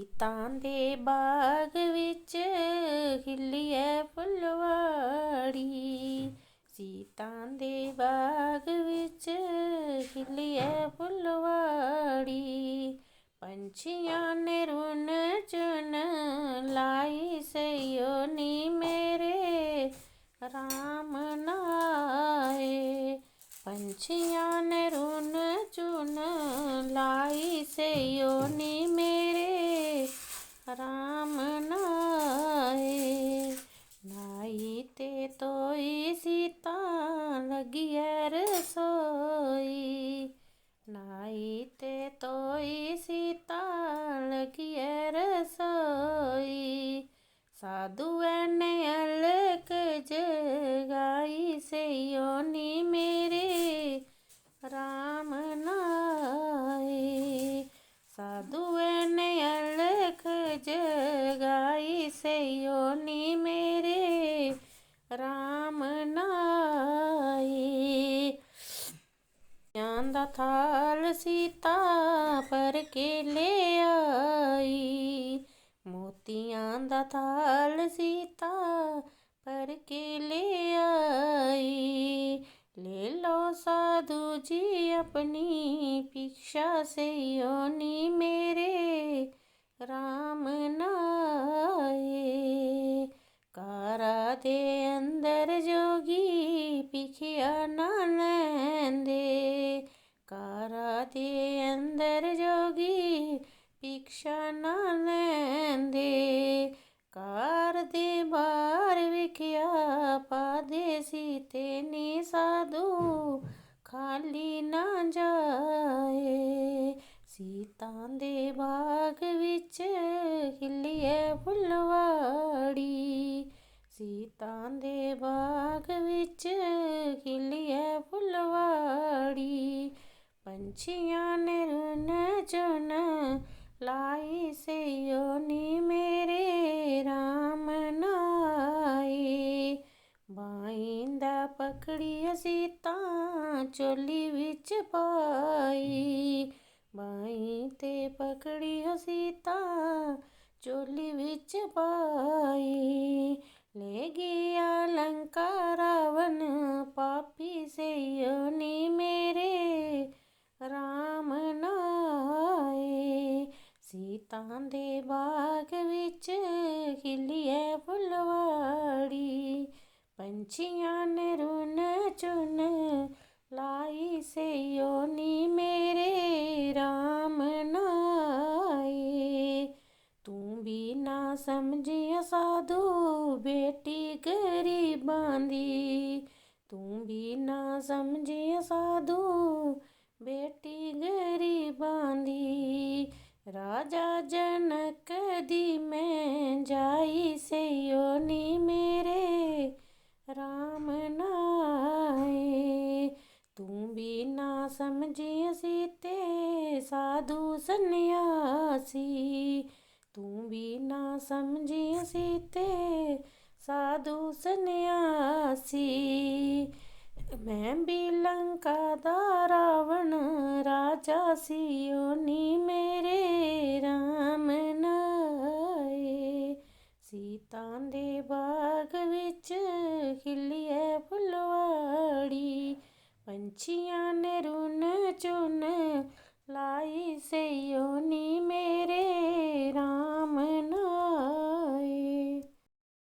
ਸੀਤਾਂ ਦੇ ਬਾਗ ਵਿੱਚ ਖਿਲੀ ਐ ਫੁੱਲਵਾੜੀ। ਸੀਤਾਂ ਦੇ ਬਾਗ ਵਿੱਚ ਖਿਲੀ ਐ ਫੁੱਲਵਾੜੀ। ਪੰਛੀਆਂ ਨੇ ਰੁਣ ਚੁਣ ਲਾਈ ਸਈਓ ਨੀ ਮੇਰੇ ਰਾਮ ਨਾਏ। ਪੰਛੀਆਂ ਨੇ ਰੁਣ ਚੁਣ ਲਾਈ ਸਈਓ ਨੀ ਮੇਰੇ ਰਾਮ ਨਾਏ। ਨਾਈ ਤੇ ਤੋਈ ਸੀਤਾ ਲੱਗੀ ਐ ਰਸੋਈ। ਨਾਈ ਤੇ ਤੋਈ ਸੀਤਾ ਲੱਗੀ ਐ ਰਸੋਈ। ਸਾਧੂ ਐਨੇ ਅਲਕ ਜਗਾਈ ਸਈਓ ਨੀ ਮੇਰੇ ਰਾਮ ਨਾਏ। ਸਾਧੂ ਐਨੇ ਅਲਖ ਜਗਾਈ ਸਈਓ ਨੀ ਮੇਰੇ ਰਾਮ ਨਾਏ। ਦਾ ਥਾਲ ਸੀਤਾ ਭਰ ਕੇ ਲੈ ਆਈ। ਮੋਤੀਆਂ ਦਾ ਥਾਲ ਸੀਤਾ ਭਰ ਕੇ ਲੈ ਆਈ। ਲੈ ਲੋ ਸਾਧੂ ਜੀ ਆਪਣੀ ਭਿਕਸ਼ਾ ਸਈਓ ਨੀ ਮੇਰੇ ਰਾਮ ਨਾਏ। ਕਾਰਾਂ ਦੇ ਅੰਦਰ ਜੋਗੀ ਭਿਖਿਆ ਨਾ ਲੈਂਦੇ। ਕਾਰਾਂ ਦੇ ਅੰਦਰ ਜੋਗੀ ਭਿਕਸ਼ਾ ਨਾ ਲੈਂਦੇ। ਕਾਰ ਦੇ ਬਾਹਰ ਵਿਖਿਆ ਪਾਦੇ ਸੀਤੇ ਨੀ ਸਾਧੂ ਖਾਲੀ ਨਾ ਜਾਏ। ਸੀਤਾਂ ਦੇ ਬਾਗ ਵਿੱਚ ਖਿਲੀ ਐ ਫੁੱਲਵਾੜੀ। ਸੀਤਾਂ ਦੇ ਬਾਗ ਵਿੱਚ ਖਿਲੀ ਐ ਫੁੱਲਵਾੜੀ। ਪੰਛੀਆਂ ਨੇ ਰੁਣ ਚੁਣ ਲਾਈ ਸਈਓ ਨੀ ਮੇਰੇ ਰਾਮ ਨਾਏ। ਬਾਈਂਦਾ ਪਕੜੀ ਸੀਤਾ ਚੋਲੀ ਵਿੱਚ ਪਾਈ। ਬਾਈ ਤੇ ਪਕੜੀ ਸੀਤਾ ਚੋਲੀ ਵਿੱਚ ਪਾਈ। ਲੈ ਗਿਆ ਲੰਕਾ ਰਾਵਣ ਪਾਪੀ ਸਈਓ ਨੀ ਮੇਰੇ ਰਾਮ ਨਾਏ। ਸੀਤਾਂ ਦੇ ਬਾਗ ਵਿੱਚ ਖਿਲੀ ਐ ਫੁੱਲਵਾੜੀ। ਪੰਛੀਆਂ ਨੇ ਰੁਣ ਚੁਣ ਲਾਈ ਸਈਓ ਨੀ ਮੇਰੇ ਰਾਮ ਨਾਏ। ਤੂੰ ਵੀ ਨਾ ਸਮਝਿਆ ਸਾਧੂ ਬੇਟੀ ਗਰੀਬਾਂ ਦੀ। ਤੂੰ ਵੀ ਨਾ ਸਮਝਿਆ ਸਾਧੂ ਬੇਟੀ ਗਰੀਬਾਂ ਦੀ। ਰਾਜਾ ਜਨਕ ਦੀ ਮੈਂ ਜਾਈ ਸਈਓ ਨੀ ਮੇਰੇ ਰਾਮ ਨਾਏ। ਤੂੰ ਵੀ ਨਾ ਸਮਝਿਆ ਸੀਤੇ ਸਾਧੂ ਸੰਨਿਆਸੀ। ਤੂੰ ਵੀ ਨਾ ਸਮਝਿਆ ਸੀਤੇ ਸਾਧੂ ਸੰਨਿਆਸੀ। ਮੈਂ ਵੀ ਲੰਕਾ ਦਾ ਰਾਵਣ ਰਾਜਾ ਸਈਓ ਨੀ ਮੇਰੇ ਰਾਮ